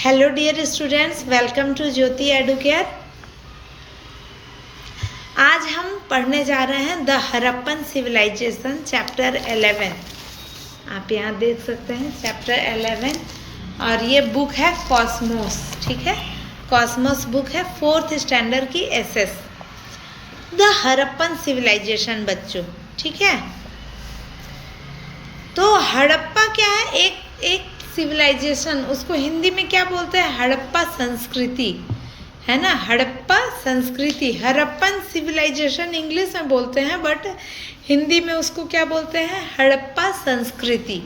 Hello dear students, welcome to Jyoti Educare. आज हम पढ़ने जा रहे हैं द हड़प्पन सिविलाइजेशन चैप्टर 11। आप यहाँ देख सकते हैं चैप्टर 11 और ये बुक है कॉस्मोस। ठीक है, कॉस्मोस बुक है 4th स्टैंडर्ड की एसएस। द हड़प्पन सिविलाइजेशन बच्चों, ठीक है। तो हड़प्पा क्या है? एक सिविलाइजेशन, उसको हिंदी में क्या बोलते हैं? हड़प्पा संस्कृति, है ना। हड़प्पा संस्कृति, हड़प्पन सिविलाइजेशन इंग्लिश में बोलते हैं, बट हिंदी में उसको क्या बोलते हैं? हड़प्पा संस्कृति।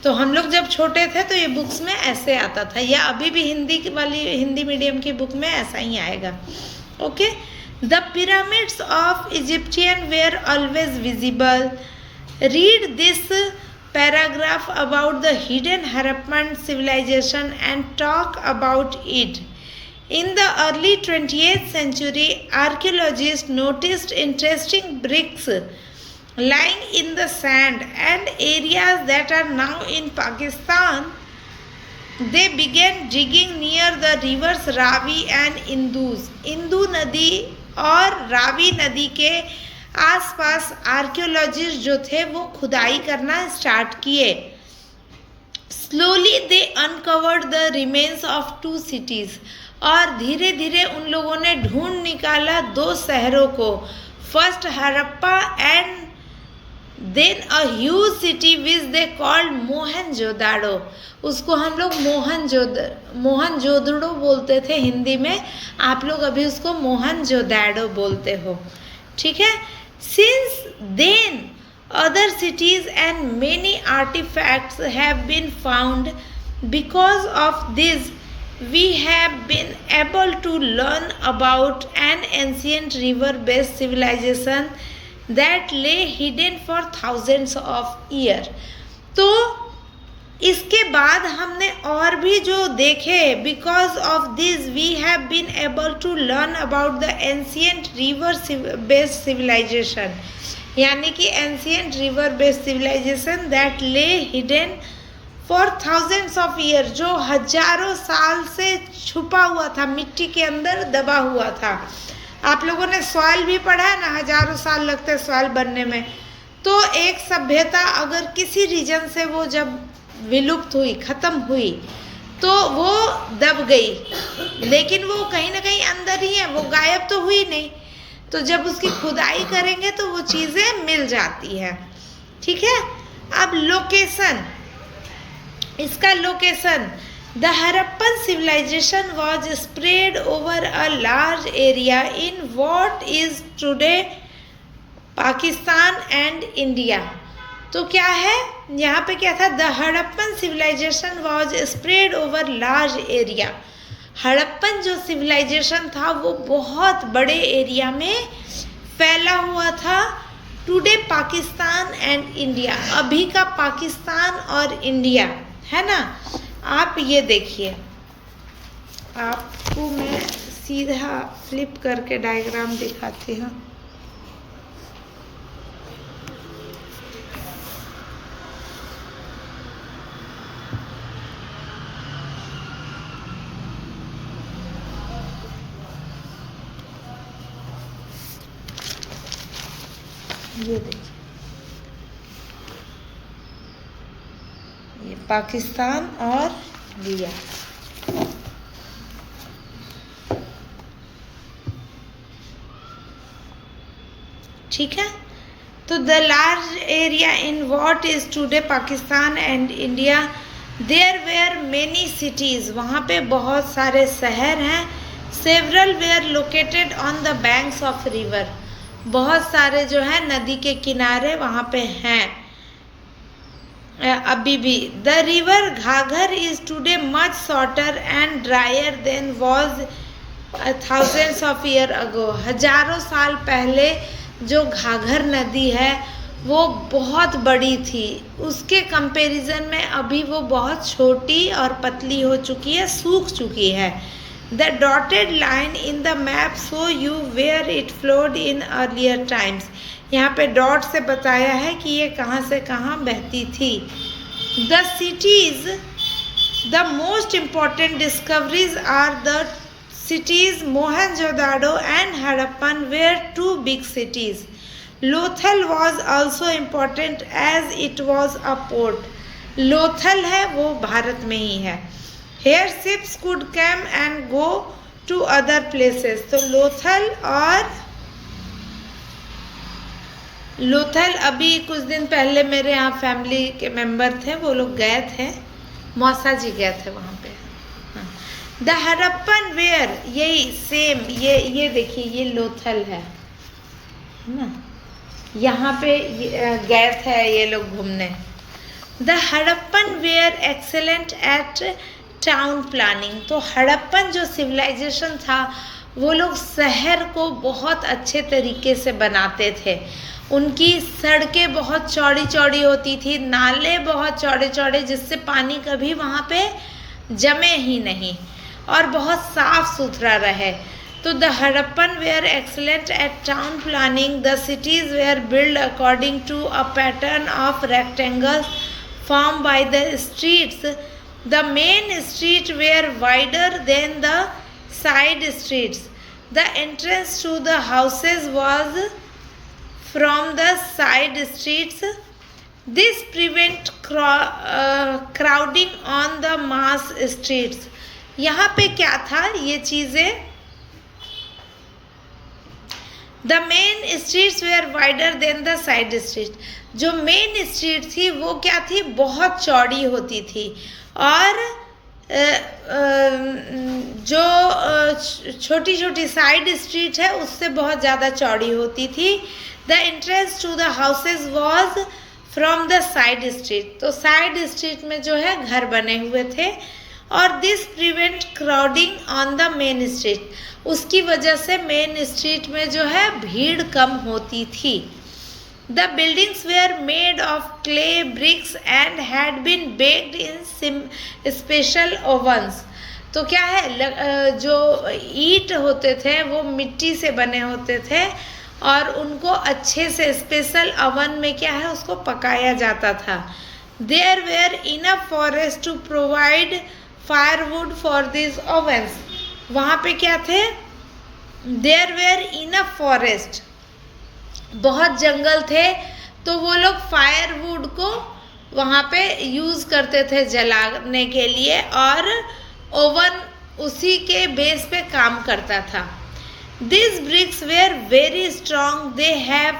तो हम लोग जब छोटे थे तो ये बुक्स में ऐसे आता था, या अभी भी हिंदी मीडियम की बुक में ऐसा ही आएगा। Okay. The pyramids of Egyptian were always visible. Read this paragraph about the hidden Harappan civilization and talk about it. In the early 20th century, archaeologists noticed interesting bricks lying in the sand and areas that are now in Pakistan. They began digging near the rivers Ravi and Indus. Indu नदी और रावी नदी के आसपास archaeologist जो थे वो खुदाई करना स्टार्ट किए। Slowly they uncovered the remains of 2 cities। और धीरे धीरे उन लोगों ने ढूंढ निकाला 2 शहरों को, first Harappa and then a huge city which they called Mohenjodaro. उसको हम लोग मोहनजोदड़ो बोलते थे हिंदी में, आप लोग अभी उसको मोहनजोदाड़ो बोलते हो। ठीक है। Since then, other cities and many artifacts have been found. Because of this, we have been able to learn about an ancient river-based civilization that lay hidden for thousands of years. तो इसके बाद हमने और भी जो देखे, because of this we have been able to learn about the ancient river based civilisation, यानी कि ancient river based civilisation that lay hidden for thousands of year, जो हजारों साल से छुपा हुआ था, मिट्टी के अंदर दबा हुआ था। आप लोगों ने सॉइल भी पढ़ा है ना, हजारों साल लगते हैं सॉइल बनने में। तो एक सभ्यता अगर किसी रीजन से वो जब विलुप्त हुई, खत्म हुई, तो वो दब गई, लेकिन वो कहीं ना कहीं अंदर ही है, वो गायब तो हुई नहीं। तो जब उसकी खुदाई करेंगे तो वो चीज़ें मिल जाती है। ठीक है। अब लोकेशन, इसका location, the Harappan civilisation was spread over a large area in what is today Pakistan and India. तो क्या है यहाँ पे? क्या था? The Harappan civilisation was spread over large area. Harappan जो सिविलाइजेशन था वो बहुत बड़े एरिया में फैला हुआ था। टुडे पाकिस्तान एंड इंडिया, अभी का पाकिस्तान और इंडिया, है ना। आप ये देखिए, आपको मैं सीधा फ्लिप करके डायग्राम दिखाती हूँ। ये देखिए, ये पाकिस्तान और इंडिया। ठीक है। तो the large area in what is today Pakistan and India, there were many cities, वहाँ पे बहुत सारे शहर हैं। Several were located on the banks of river, बहुत सारे जो है नदी के किनारे वहाँ पे हैं अभी भी। The river Ghaggar is today much shorter and dryer than was thousands of year ago. हजारों साल पहले जो घाघर नदी है वो बहुत बड़ी थी, उसके कंपैरिजन में अभी वो बहुत छोटी और पतली हो चुकी है, सूख चुकी है। The dotted line in the map show you where it flowed in earlier times. यहाँ पे डॉट से बताया है कि ये कहाँ से कहाँ बहती थी। The cities The most important discoveries are the cities Mohenjo-daro and Harappan were two big cities. Lothal was also important as it was a port. Lothal है वो भारत में ही है. Here ships could come and go to other places. तो लोथल अभी कुछ दिन पहले मेरे यहाँ फैमिली के मेंबर थे, वो लोग गए थे, मौसा जी गए थे वहाँ पे. द हड़प्पन वेयर, यही सेम, ये देखिए ये लोथल है ना, यहाँ पे गए थे ये लोग घूमने. The Harappan were excellent at town planning. तो हड़प्पन जो सिविलाइजेशन था वो लोग शहर को बहुत अच्छे तरीके से बनाते थे. उनकी सड़कें बहुत चौड़ी चौड़ी होती थी, नाले बहुत चौड़े चौड़े जिससे पानी कभी वहाँ पे जमे ही नहीं, और बहुत साफ सुथरा रहे. तो the Harappan were excellent at town planning. The cities were build according to a pattern of rectangles formed by the streets. The main streets were wider than the side streets. The entrance to the houses was from the side streets. This prevent crowding on the mass streets. यहाँ पे क्या था ये चीज़ें. The main streets were wider than the side streets. जो main street थी वो क्या थी, बहुत चौड़ी होती थी, और जो छोटी छोटी साइड स्ट्रीट है उससे बहुत ज़्यादा चौड़ी होती थी. The entrance to the houses was from the side street. तो साइड स्ट्रीट में जो है घर बने हुए थे, और this prevent crowding on the main street. उसकी वजह से मेन स्ट्रीट में जो है भीड़ कम होती थी. The buildings were made of clay bricks and had been baked in special ovens. तो क्या है, जो ईंट होते थे वो मिट्टी से बने होते थे, और उनको अच्छे से स्पेशल ओवन में क्या है उसको पकाया जाता था. There were enough forest to provide firewood for these ovens. वहाँ पे क्या थे, There were enough forest. बहुत जंगल थे, तो वो लोग फायरवुड को वहाँ पे यूज़ करते थे जलाने के लिए, और ओवन उसी के बेस पे काम करता था. This bricks were very strong, they have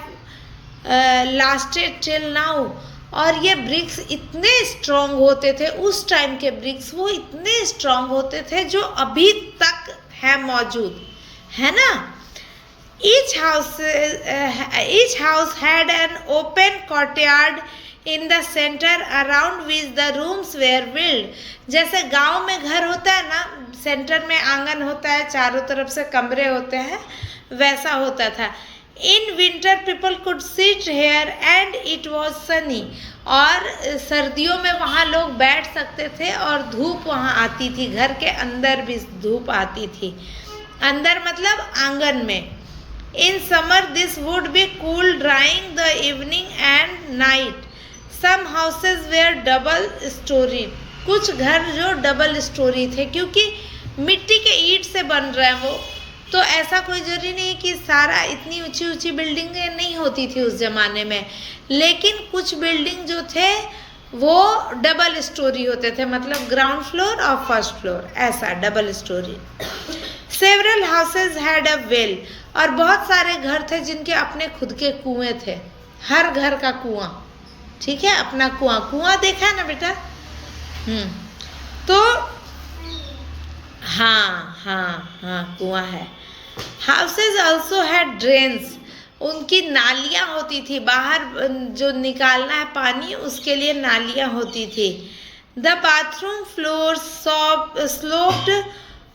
lasted till now. और ये ब्रिक्स इतने स्ट्रॉन्ग होते थे, उस टाइम के ब्रिक्स वो इतने स्ट्रॉन्ग होते थे जो अभी तक है मौजूद है ना. Each house had an open courtyard in the center around which the rooms were built. जैसे गांव में घर होता है ना, सेंटर में आंगन होता है, चारों तरफ से कमरे होते हैं, वैसा होता था. In winter people could sit here and it was sunny. और सर्दियों में वहाँ लोग बैठ सकते थे, और धूप वहाँ आती थी, घर के अंदर भी धूप आती थी. अंदर मतलब आंगन में. In summer this would be cool, drying the evening and night. Some houses were double storied. कुछ घर जो डबल स्टोरी थे, क्योंकि मिट्टी के ईंट से बन रहे हैं वो, तो ऐसा कोई जरूरी नहीं कि सारा इतनी ऊंची ऊंची बिल्डिंगें नहीं होती थी उस ज़माने में, लेकिन कुछ बिल्डिंग जो थे वो डबल स्टोरी होते थे, मतलब ग्राउंड फ्लोर और फर्स्ट फ्लोर, ऐसा double storey. Several houses had a well. और बहुत सारे घर थे जिनके अपने खुद के कुएं थे, हर घर का कुआं, ठीक है, अपना कुआं देखा है ना बेटा. तो हाँ कुआं है. Houses also had drains. उनकी नालियाँ होती थी, बाहर जो निकालना है पानी उसके लिए नालियाँ होती थी. The bathroom floor sloped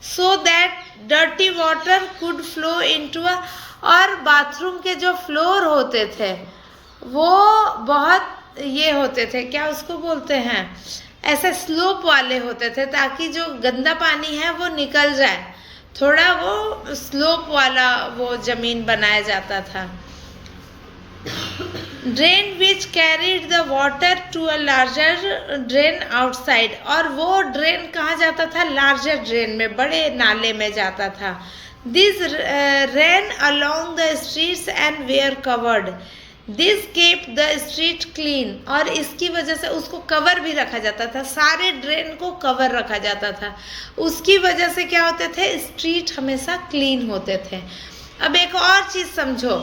so that dirty water could flow into a. और बाथरूम के जो फ्लोर होते थे वो बहुत ये होते थे, क्या उसको बोलते हैं, ऐसे स्लोप वाले होते थे, ताकि जो गंदा पानी है वो निकल जाए, थोड़ा वो स्लोप वाला वो ज़मीन बनाया जाता था. Drain which carried the water to a larger drain outside, और वो ड्रेन कहाँ जाता था? लार्जर ड्रेन में, बड़े नाले में जाता था। This ran along the streets and were covered, this kept the street clean, और इसकी वजह से उसको कवर भी रखा जाता था, सारे ड्रेन को कवर रखा जाता था, उसकी वजह से क्या होते थे? स्ट्रीट हमेशा क्लीन होते थे। अब एक और चीज समझो,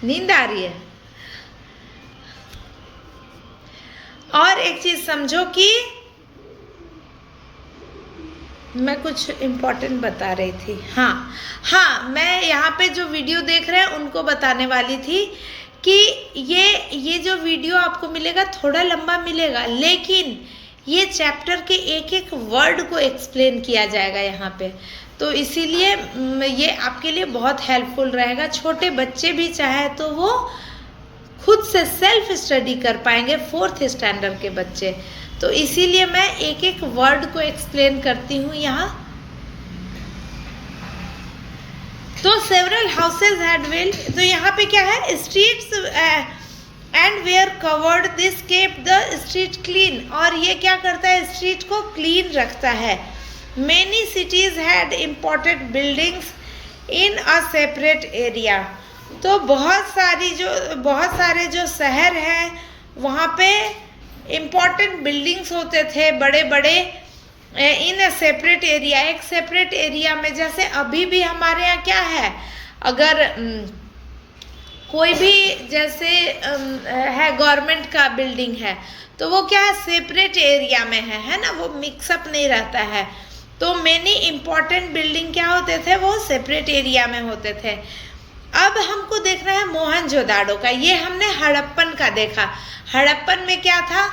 नींद आ रही है? और एक चीज समझो कि मैं कुछ इम्पोर्टेंट बता रही थी। हाँ, मैं यहाँ पे जो वीडियो देख रहे हैं उनको बताने वाली थी कि ये जो वीडियो आपको मिलेगा थोड़ा लंबा मिलेगा, लेकिन ये चैप्टर के एक एक वर्ड को एक्सप्लेन किया जाएगा यहाँ पे, तो इसीलिए ये आपके लिए बहुत हेल्पफुल रहेगा। छोटे बच्चे भी चाहे तो वो खुद से सेल्फ स्टडी कर पाएंगे, 4th स्टैंडर्ड के बच्चे, तो इसीलिए मैं एक एक वर्ड को एक्सप्लेन करती हूँ यहाँ। तो सेवरल हाउसेज हैड बिल्ट, तो यहाँ पे क्या है? Streets and were covered, this kept the street clean, और ये क्या करता है? स्ट्रीट को क्लीन रखता है। Many cities had important buildings in a separate area, तो बहुत सारे जो शहर हैं वहाँ पे इम्पोर्टेंट बिल्डिंग्स होते थे, बड़े बड़े, इन अ सेपरेट एरिया, एक सेपरेट एरिया में। जैसे अभी भी हमारे यहाँ क्या है, अगर कोई भी जैसे है गवर्नमेंट का बिल्डिंग है तो वो क्या है? सेपरेट एरिया में है ना, वो मिक्सअप नहीं रहता है। तो मेनी इम्पोर्टेंट बिल्डिंग क्या होते थे? वो सेपरेट एरिया में होते थे। अब हमको देखना है मोहनजोदाड़ो का। ये हमने हड़प्पन का देखा। हड़प्पन में क्या था?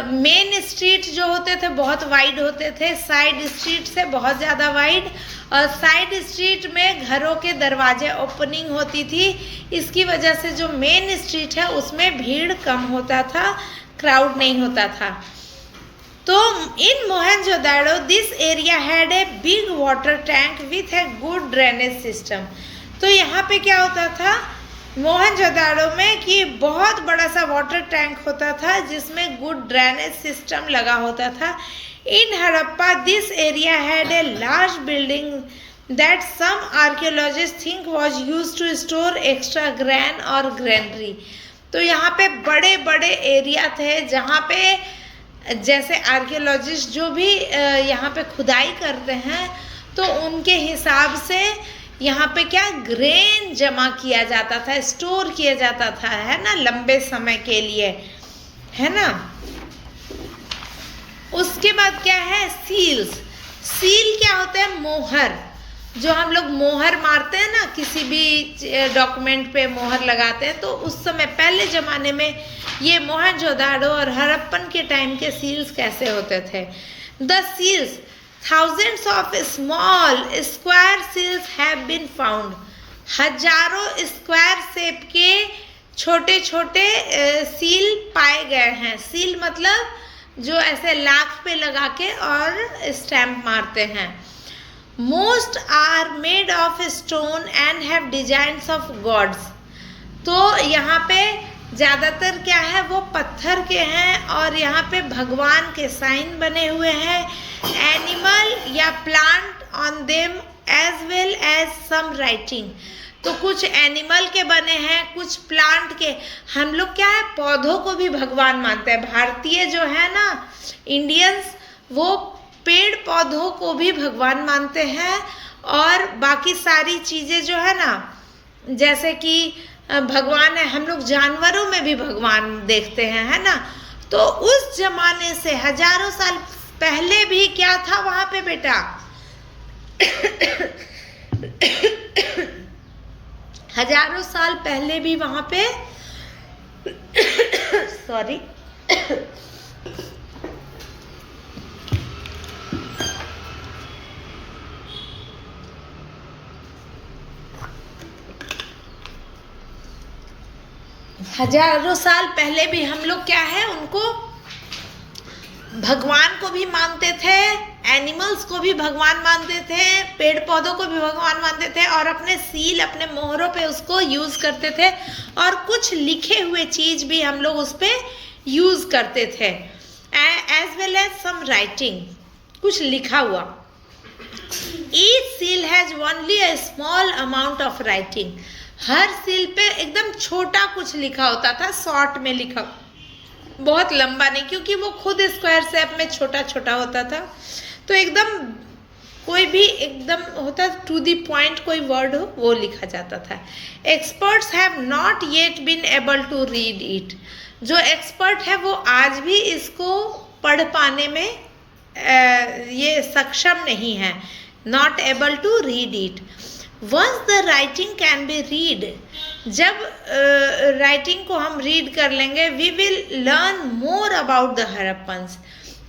मेन स्ट्रीट जो होते थे बहुत वाइड होते थे, साइड स्ट्रीट से बहुत ज़्यादा वाइड, और साइड स्ट्रीट में घरों के दरवाजे ओपनिंग होती थी। इसकी वजह से जो मेन स्ट्रीट है उसमें भीड़ कम होता था, क्राउड नहीं होता था। तो in Mohenjodaro this area had a big water tank with a good drainage system. तो यहाँ पे क्या होता था मोहनजोदाड़ो में कि बहुत बड़ा सा वाटर टैंक होता था जिसमें गुड ड्रेनेज सिस्टम लगा होता था। In Harappa this area had a large building that some archaeologists think was used to store extra grain और ग्रेनरी। तो यहाँ पे बड़े बड़े एरिया थे जहाँ पे जैसे आर्कियोलॉजिस्ट जो भी यहाँ पे खुदाई करते हैं तो उनके हिसाब से यहाँ पे क्या ग्रेन जमा किया जाता था, स्टोर किया जाता था, है ना, लंबे समय के लिए, है ना। उसके बाद क्या है? सील्स। सील क्या होता है? मोहर। जो हम लोग मोहर मारते हैं ना, किसी भी डॉक्यूमेंट पे मोहर लगाते हैं, तो उस समय पहले ज़माने में ये मोहनजोदाड़ो और हड़प्पन के टाइम के सील्स कैसे होते थे? The seals thousands of small square seals have been found। हजारों स्क्वायर शेप के छोटे छोटे सील पाए गए हैं। सील मतलब जो ऐसे लाख पे लगा के और स्टैम्प मारते हैं। Most are made of stone and have designs of gods. तो यहाँ पे ज़्यादातर क्या है? वो पत्थर के हैं और यहाँ पे भगवान के साइन बने हुए हैं। एनिमल या plant on them as well as some writing. तो कुछ एनिमल के बने हैं, कुछ प्लांट के। हम लोग क्या है? पौधों को भी भगवान मानते हैं। भारतीय जो है ना, इंडियंस, वो पेड़ पौधों को भी भगवान मानते हैं। और बाकी सारी चीज़ें जो है ना, जैसे कि भगवान है, हम लोग जानवरों में भी भगवान देखते हैं, है ना। तो उस जमाने से हजारों साल पहले भी क्या था वहां पे बेटा? हजारों साल पहले भी वहां पे सॉरी हजारों साल पहले भी हम लोग क्या है? उनको भगवान को भी मानते थे, एनिमल्स को भी भगवान मानते थे, पेड़ पौधों को भी भगवान मानते थे, और अपने सील, अपने मोहरों पे उसको यूज करते थे, और कुछ लिखे हुए चीज भी हम लोग उस पे यूज करते थे, as well as some writing, कुछ लिखा हुआ। Each seal has only a small amount of writing, her seal पे एकदम छोटा कुछ लिखा होता था, शॉर्ट में लिखा, बहुत लंबा नहीं, क्योंकि वो खुद स्क्वायर शेप में छोटा छोटा होता था, तो एकदम कोई भी एकदम होता टू द पॉइंट कोई वर्ड हो वो लिखा जाता था। Experts have not yet been able to read it, जो एक्सपर्ट है वो आज भी इसको पढ़ पाने में ये सक्षम नहीं है, not able to read it. Once the writing can be read, जब राइटिंग को हम रीड कर लेंगे, we will learn more about the Harappans,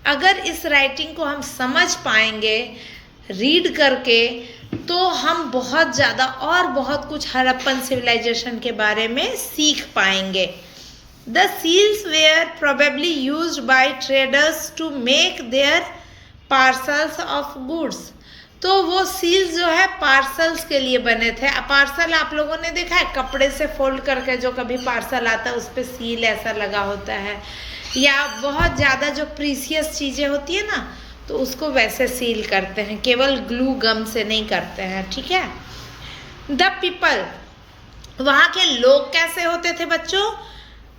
अगर इस राइटिंग को हम समझ पाएंगे रीड करके, तो हम बहुत ज़्यादा और बहुत कुछ हड़प्पन सिविलाइजेशन के बारे में सीख पाएंगे। The seals were probably used by traders to make their parcels of goods, तो वो सील्स जो है पार्सल्स के लिए बने थे। पार्सल आप लोगों ने देखा है, कपड़े से फोल्ड करके जो कभी पार्सल आता है उस पर सील ऐसा लगा होता है, या बहुत ज़्यादा जो प्रीसियस चीज़ें होती है ना, तो उसको वैसे सील करते हैं, केवल ग्लू गम से नहीं करते हैं, ठीक है। द पीपल, वहाँ के लोग कैसे होते थे बच्चों?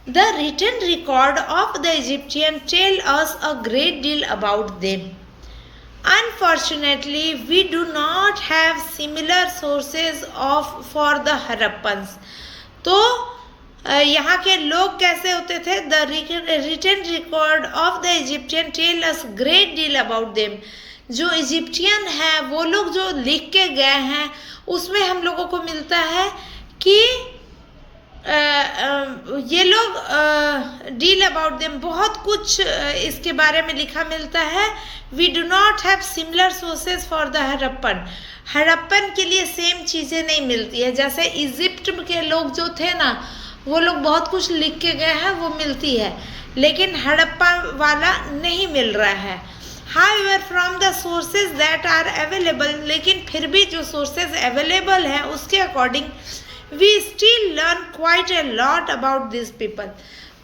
The written record of the Egyptian tell us a great deal about them. Unfortunately, we do not have similar sources for the Harappans. तो यहाँ के लोग कैसे होते थे? The written record of the Egyptian tell us great deal about them. जो Egyptian है वो लोग जो लिख के गए हैं उसमें हम लोगों को मिलता है कि ये लोग डील अबाउट देम, बहुत कुछ इसके बारे में लिखा मिलता है। We do not have similar sources for the Harappan, Harappan के लिए सेम चीज़ें नहीं मिलती है। जैसे इजिप्ट के लोग जो थे ना, वो लोग बहुत कुछ लिख के गए हैं, वो मिलती है, लेकिन हड़प्पा वाला नहीं मिल रहा है। However, from the sources that are available, लेकिन फिर भी जो सोर्सेज अवेलेबल हैं उसके according we still learn quite a lot about these people.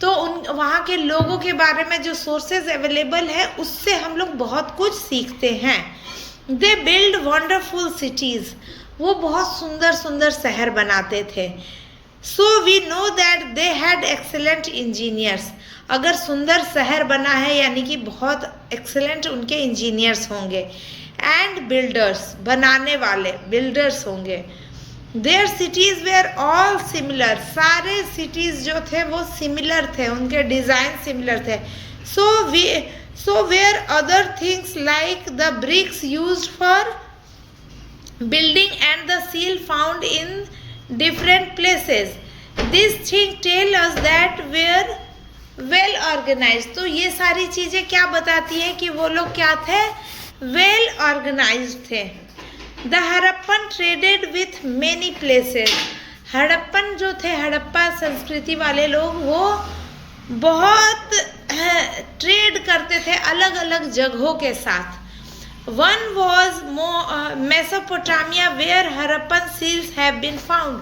तो उन वहाँ के लोगों के बारे में जो सोर्सेज अवेलेबल है उससे हम लोग बहुत कुछ सीखते हैं। They build wonderful cities, वो बहुत सुंदर सुंदर शहर बनाते थे। So we know that they had excellent engineers. अगर सुंदर शहर बना है यानी कि बहुत एक्सेलेंट उनके इंजीनियर्स होंगे। And builders, बनाने वाले बिल्डर्स होंगे। Their cities were all similar, सारे cities जो थे वो similar थे, उनके डिज़ाइन similar थे। So were other things like the bricks used for building and the seal found in different places. This thing tell us that were well organized. तो ये सारी चीज़ें क्या बताती हैं कि वो लोग क्या थे? well organized थे। The Harappan traded with many places. Harappan जो थे, हड़प्पा संस्कृति वाले लोग, वो बहुत ट्रेड करते थे अलग अलग जगहों के साथ। One was Mesopotamia where Harappan seals have been found.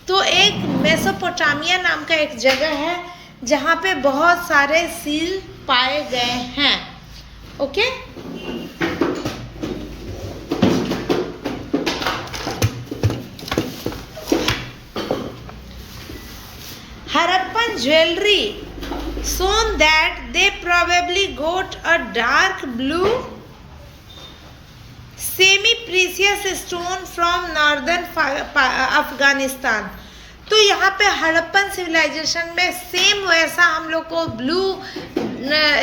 तो एक मेसोपोटामिया नाम का एक जगह है जहाँ पे बहुत सारे सील पाए गए हैं। Okay, Harappan jewelry shown that they probably got a dark blue semi-precious stone from northern Afghanistan. तो यहाँ पे हड़प्पन सिविलाइजेशन में सेम वैसा हम लोग को ब्लू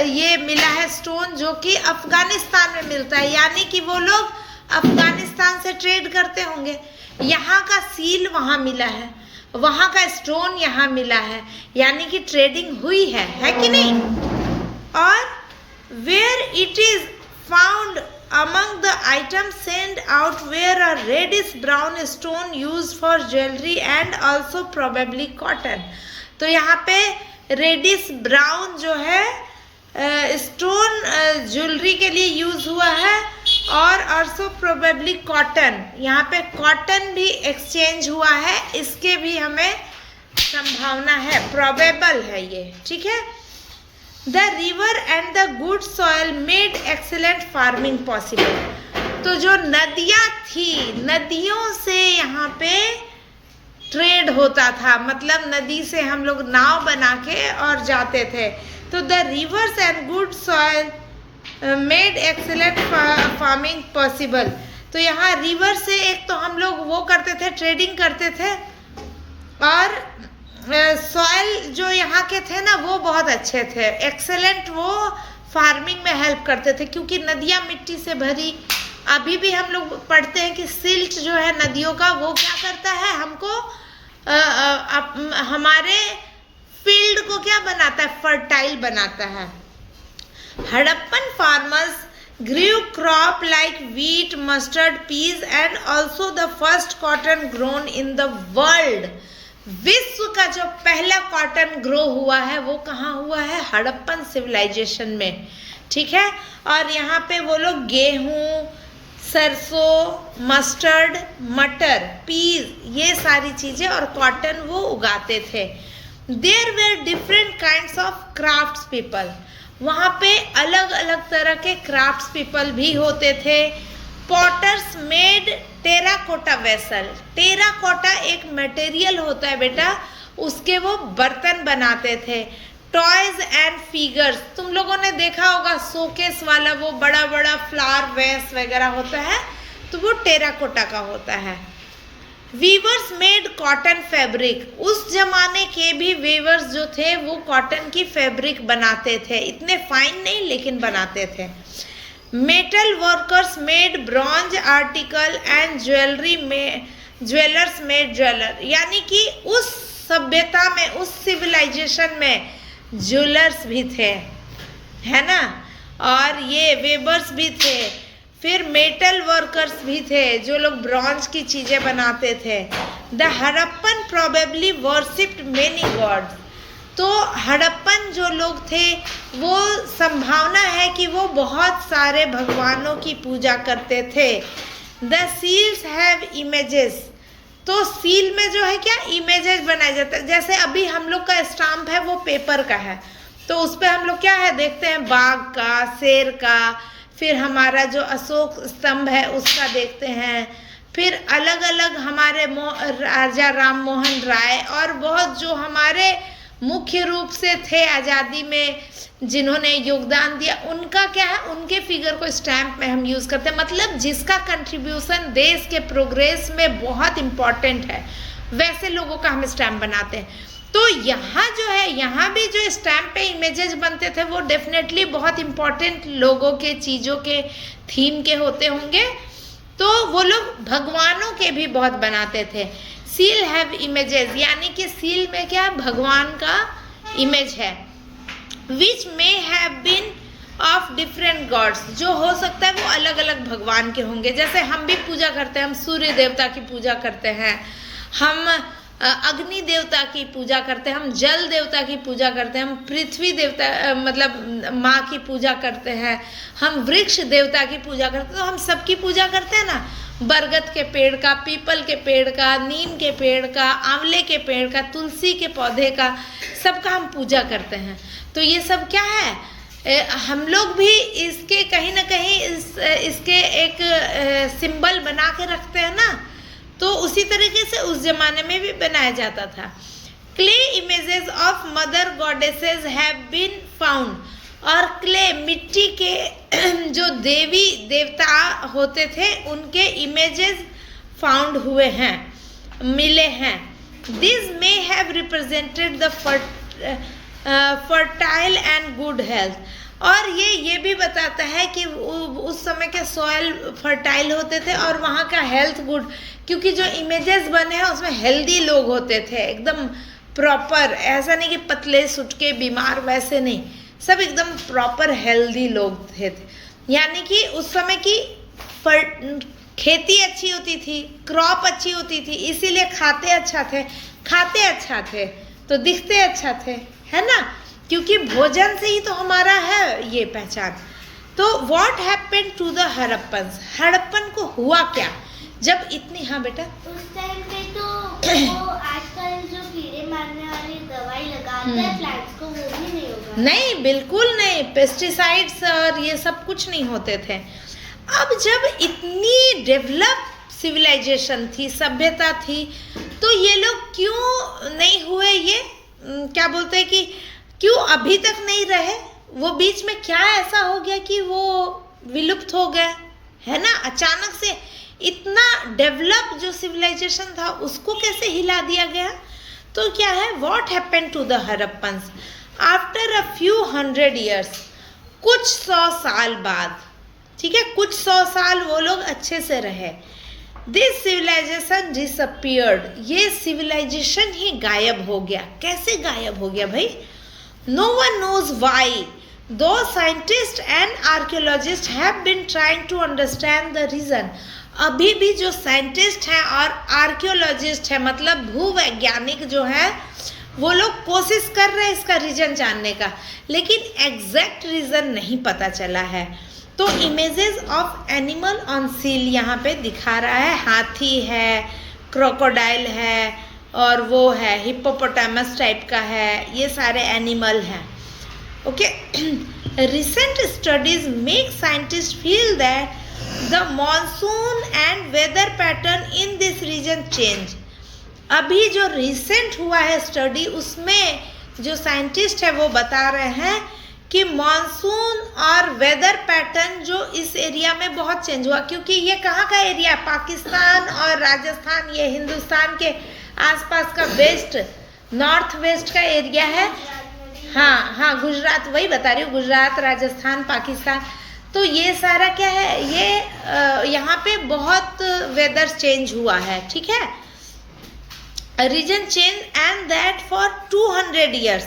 ये मिला है स्टोन, जो कि अफगानिस्तान में मिलता है, यानी कि वो लोग अफगानिस्तान से ट्रेड करते होंगे। यहाँ का सील वहाँ मिला है, वहाँ का स्टोन यहाँ मिला है, यानी कि ट्रेडिंग हुई है कि नहीं? और where it is found among the items sent out were a reddish brown stone used for jewelry and also probably cotton. तो यहाँ पे रेडिश ब्राउन जो है स्टोन ज्वेलरी के लिए यूज़ हुआ है, और ऑल्सो प्रोबेबली कॉटन, यहाँ पे कॉटन भी एक्सचेंज हुआ है, इसके भी हमें संभावना है, प्रोबेबल है ये, ठीक है। The river and the good soil made excellent farming possible. तो जो नदियाँ थी, नदियों से यहाँ पे ट्रेड होता था, मतलब नदी से हम लोग नाव बना के और जाते थे। तो the reverse and good soil made excellent farming possible. तो यहाँ रिवर से एक तो हम लोग वो करते थे, ट्रेडिंग करते थे, और सॉइल जो यहाँ के थे ना वो बहुत अच्छे थे, एक्सेलेंट, वो फार्मिंग में हेल्प करते थे, क्योंकि नदियाँ मिट्टी से भरी। अभी भी हम लोग पढ़ते हैं कि सिल्ट जो है नदियों का, वो क्या करता है, हमको हमारे फील्ड को क्या बनाता है, फर्टाइल बनाता है। Harappan farmers grew crop like wheat, mustard, peas and also the first cotton grown in the world। विश्व का जो पहला कॉटन ग्रो हुआ है वो कहाँ हुआ है, हड़प्पन सिविलाइजेशन में, ठीक है। और यहाँ पे वो लोग गेहूँ, सरसों, मस्टर्ड, मटर, पीस, ये सारी चीज़ें और कॉटन वो उगाते थे। There were different kinds of crafts people, वहाँ पे अलग अलग तरह के क्राफ्ट्स पीपल भी होते थे। Potters made terracotta vessel, terracotta एक मटेरियल होता है बेटा, उसके वो बर्तन बनाते थे। टॉयज एंड फिगर्स, तुम लोगों ने देखा होगा शोकेस वाला वो बड़ा बड़ा फ्लावर वेस वगैरह होता है, तो वो टेराकोटा का होता है। वीवर्स मेड कॉटन फैब्रिक, उस जमाने के भी वीवर्स जो थे वो कॉटन की फैब्रिक बनाते थे, इतने फाइन नहीं लेकिन बनाते थे। Metal workers made bronze article and jewellery में ज्वेलर्स मेड ज्वेलर, यानी कि उस सभ्यता में, उस सिविलाइजेशन में ज्वेलर्स भी थे, है ना, और ये वेबर्स भी थे, फिर मेटल वर्कर्स भी थे जो लोग ब्रॉन्ज की चीज़ें बनाते थे। The Harappan probably worshipped many God's, तो हड़प्पन जो लोग थे वो संभावना है कि वो बहुत सारे भगवानों की पूजा करते थे। द सील्स हैव इमेजेस, तो सील में जो है क्या, इमेजेस बनाए जाते हैं। जैसे अभी हम लोग का स्टाम्प है वो पेपर का है, तो उस पर हम लोग क्या है देखते हैं, बाघ का, शेर का, फिर हमारा जो अशोक स्तंभ है उसका देखते हैं, फिर अलग अलग हमारे राजा राम मोहन राय और बहुत जो हमारे मुख्य रूप से थे आज़ादी में जिन्होंने योगदान दिया, उनका क्या है, उनके फिगर को स्टैम्प में हम यूज़ करते हैं, मतलब जिसका कंट्रीब्यूशन देश के प्रोग्रेस में बहुत इम्पॉर्टेंट है, वैसे लोगों का हम स्टैम्प बनाते हैं। तो यहाँ जो है, यहाँ भी जो स्टैम्प पे इमेजेस बनते थे वो डेफिनेटली बहुत इम्पॉर्टेंट लोगों के, चीज़ों के, थीम के होते होंगे, तो वो लोग भगवानों के भी बहुत बनाते थे। सील हैव इमेजेस, यानी कि सील में क्या, भगवान का इमेज है। Which may have been of different gods, जो हो सकता है वो अलग अलग भगवान के होंगे। जैसे हम भी पूजा करते हैं, हम सूर्य देवता की पूजा करते हैं, हम अग्नि देवता की पूजा करते हैं, हम जल देवता की पूजा करते हैं, हम पृथ्वी देवता मतलब माँ की पूजा करते हैं, हम वृक्ष देवता की पूजा करते हैं। तो हम सबकी पूजा करते हैं ना, बरगद के पेड़ का, पीपल के पेड़ का, नीम के पेड़ का, आंवले के पेड़ का, तुलसी के पौधे का, सबका हम पूजा करते हैं। तो ये सब क्या है, हम लोग भी इसके कहीं ना कहीं इसके एक सिंबल बना के रखते हैं ना, तो उसी तरीके से उस जमाने में भी बनाया जाता था। Clay images of mother goddesses have been found, और क्ले मिट्टी के जो देवी देवता होते थे उनके इमेजेस फाउंड हुए हैं, मिले हैं। This may have represented the fertile and good health, और ये भी बताता है कि उस समय के सॉइल फर्टाइल होते थे और वहाँ का हेल्थ गुड, क्योंकि जो इमेजेस बने हैं उसमें हेल्दी लोग होते थे, एकदम प्रॉपर, ऐसा नहीं कि पतले सुटके बीमार, वैसे नहीं, सब एकदम प्रॉपर हेल्दी लोग थे। यानी कि उस समय की खेती अच्छी होती थी, क्रॉप अच्छी होती थी, इसीलिए खाते अच्छा थे तो दिखते अच्छा थे, है ना। क्योंकि भोजन से ही तो हमारा है ये पहचान। तो what happened to the Harappans, Harappan को हुआ क्या जब इतनी, हाँ बेटा, उस टाइम पे तो वो आजकल जो कीड़े मारने वाली दवाई लगाते हैं प्लांट्स को, वो भी नहीं होगा। नहीं, बिल्कुल नहीं, पेस्टिसाइड्स और ये सब कुछ नहीं होते थे। अब जब इतनी डेवलप सिविलाइजेशन थी, सभ्यता थी, तो ये लोग क्यों नहीं हुए, ये क्या बोलते हैं कि क्यों अभी तक नहीं रहे, वो बीच में क्या ऐसा हो गया कि वो विलुप्त हो गए, है ना। अचानक से इतना डेवलप जो सिविलाइजेशन था उसको कैसे हिला दिया गया। तो क्या है, what happened to the Harappans after a few hundred years, कुछ 100 साल बाद, ठीक है, कुछ 100 साल वो लोग अच्छे से रहे। दिस सिविलाइजेशन डिसअपियर्ड, ये सिविलाइजेशन ही गायब हो गया। कैसे गायब हो गया भाई? No one knows why, though scientist and archaeologist have been trying to understand the reason. अभी भी जो साइंटिस्ट हैं और आर्कियोलॉजिस्ट हैं, मतलब भूवैज्ञानिक जो है, वो लोग कोशिश कर रहे हैं इसका रीजन जानने का, लेकिन एग्जैक्ट रीजन नहीं पता चला है। तो images of animal on seal यहाँ पे दिखा रहा है, हाथी है, क्रोकोडाइल है, और वो है हिप्पोपोटामस टाइप का है, ये सारे एनिमल हैं। Okay, recent studies make scientist feel that the monsoon and weather pattern in this region change. अभी जो रिसेंट हुआ है स्टडी, उसमें जो साइंटिस्ट है वो बता रहे हैं कि मॉनसून और वेदर पैटर्न जो इस एरिया में बहुत चेंज हुआ, क्योंकि ये कहाँ का एरिया है, पाकिस्तान और राजस्थान, ये हिंदुस्तान के आसपास का वेस्ट, नॉर्थ वेस्ट का एरिया है। हाँ, गुजरात, वही बता रही हूँ, गुजरात, राजस्थान, पाकिस्तान। तो ये सारा क्या है, ये यहाँ पे बहुत वेदर चेंज हुआ है, ठीक है। Region change and that for 200 years,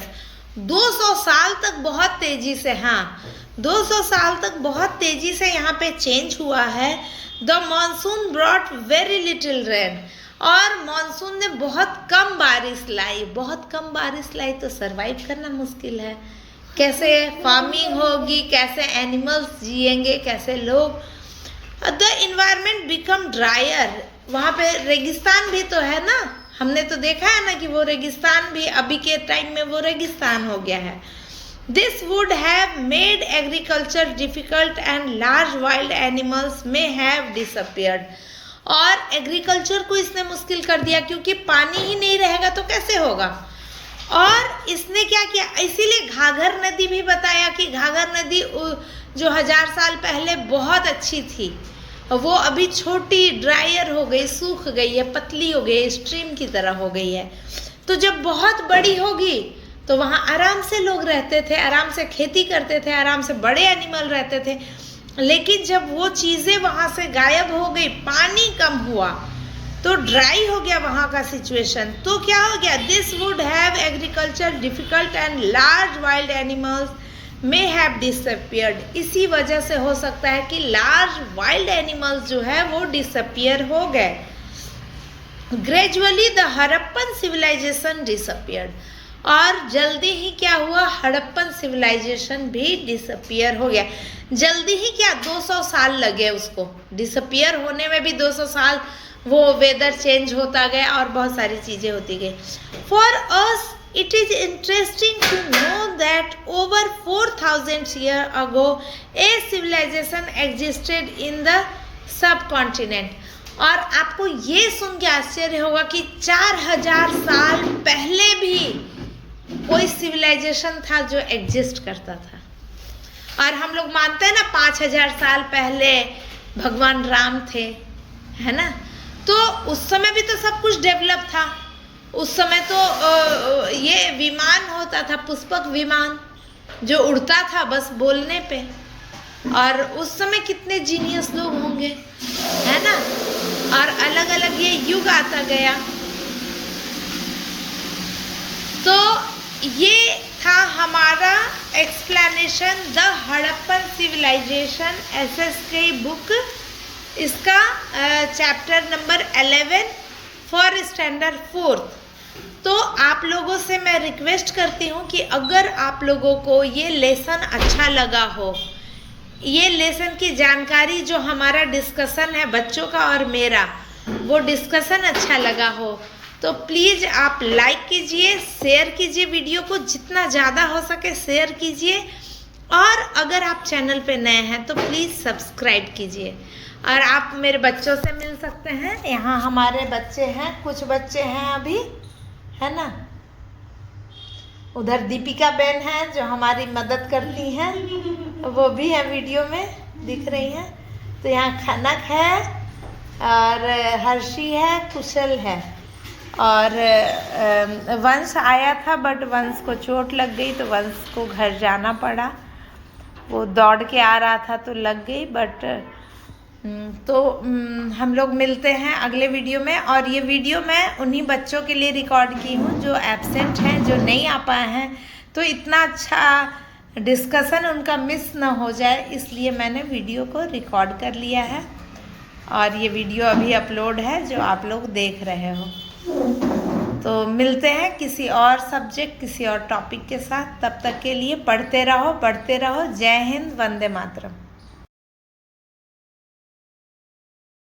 200 साल तक बहुत तेजी से, हाँ 200 साल तक बहुत तेजी से यहाँ पे चेंज हुआ है। The monsoon brought very little rain, और मॉनसून ने बहुत कम बारिश लाई। बहुत कम बारिश लाई तो सरवाइव करना मुश्किल है, कैसे फार्मिंग होगी, कैसे एनिमल्स जिएंगे, कैसे लोग। द इन्वायरमेंट बिकम ड्रायर, वहाँ पे रेगिस्तान भी तो है ना, हमने तो देखा है ना कि वो रेगिस्तान भी अभी के टाइम में वो रेगिस्तान हो गया है। This would have made agriculture difficult and large wild animals may have disappeared, और एग्रीकल्चर को इसने मुश्किल कर दिया, क्योंकि पानी ही नहीं रहेगा तो कैसे होगा। और इसने क्या किया, इसीलिए घाघर नदी भी बताया कि घाघर नदी जो 1000 साल पहले बहुत अच्छी थी, वो अभी छोटी, ड्रायर हो गई, सूख गई है, पतली हो गई, स्ट्रीम की तरह हो गई है। तो जब बहुत बड़ी होगी तो वहाँ आराम से लोग रहते थे, आराम से खेती करते थे, आराम से बड़े एनिमल रहते थे। लेकिन जब वो चीज़ें वहाँ से गायब हो गई, पानी कम हुआ, तो ड्राई हो गया वहाँ का सिचुएशन, तो क्या हो गया, this would have agriculture difficult and large wild animals may have disappeared. इसी वजह से हो सकता है कि लार्ज वाइल्ड एनिमल्स जो है वो डिसअपियर हो गए। Gradually the Harappan civilization disappeared, और जल्दी ही क्या हुआ, हड़प्पन सिविलाइजेशन भी डिसअपियर हो गया। जल्दी ही क्या, 200 साल लगे उसको डिसअपियर होने में भी, 200 साल वो वेदर चेंज होता गया और बहुत सारी चीज़ें होती गई। For us it is interesting to know that over 4000 years ago a civilization existed in the subcontinent. और आपको ये सुन के आश्चर्य होगा कि 4000 साल पहले भी कोई सिविलाइजेशन था जो एग्जिस्ट करता था। और हम लोग मानते हैं ना 5000 साल पहले भगवान राम थे, है ना, तो उस समय भी तो सब कुछ डेवलप था। उस समय तो ये विमान होता था, पुष्पक विमान जो उड़ता था बस बोलने पे, और उस समय कितने जीनियस लोग होंगे, है ना। और अलग अलग ये युग आता गया। तो ये था हमारा explanation the Harappan civilisation, SSK book, इसका chapter number 11 for standard 4th। तो आप लोगों से मैं रिक्वेस्ट करती हूँ कि अगर आप लोगों को ये लेसन अच्छा लगा हो, ये लेसन की जानकारी जो हमारा डिस्कशन है बच्चों का और मेरा, वो डिस्कशन अच्छा लगा हो तो प्लीज़ आप लाइक कीजिए, शेयर कीजिए, वीडियो को जितना ज़्यादा हो सके शेयर कीजिए, और अगर आप चैनल पे नए हैं तो प्लीज़ सब्सक्राइब कीजिए। और आप मेरे बच्चों से मिल सकते हैं, यहाँ हमारे बच्चे हैं, कुछ बच्चे हैं अभी, है ना। उधर दीपिका बहन है जो हमारी मदद करती हैं, वो भी है वीडियो में दिख रही हैं। तो यहाँ खनक है और हर्षी है, कुशल है, और वंश आया था बट वंश को चोट लग गई तो वंश को घर जाना पड़ा। वो दौड़ के आ रहा था तो लग गई, बट हम लोग मिलते हैं अगले वीडियो में। और ये वीडियो मैं उन्हीं बच्चों के लिए रिकॉर्ड की हूँ जो एब्सेंट हैं, जो नहीं आ पाए हैं, तो इतना अच्छा डिस्कशन उनका मिस ना हो जाए इसलिए मैंने वीडियो को रिकॉर्ड कर लिया है। और ये वीडियो अभी अपलोड है जो आप लोग देख रहे हो। तो मिलते हैं किसी और सब्जेक्ट, किसी और टॉपिक के साथ। तब तक के लिए पढ़ते रहो, पढ़ते रहो। जय हिंद, वंदे मातरम।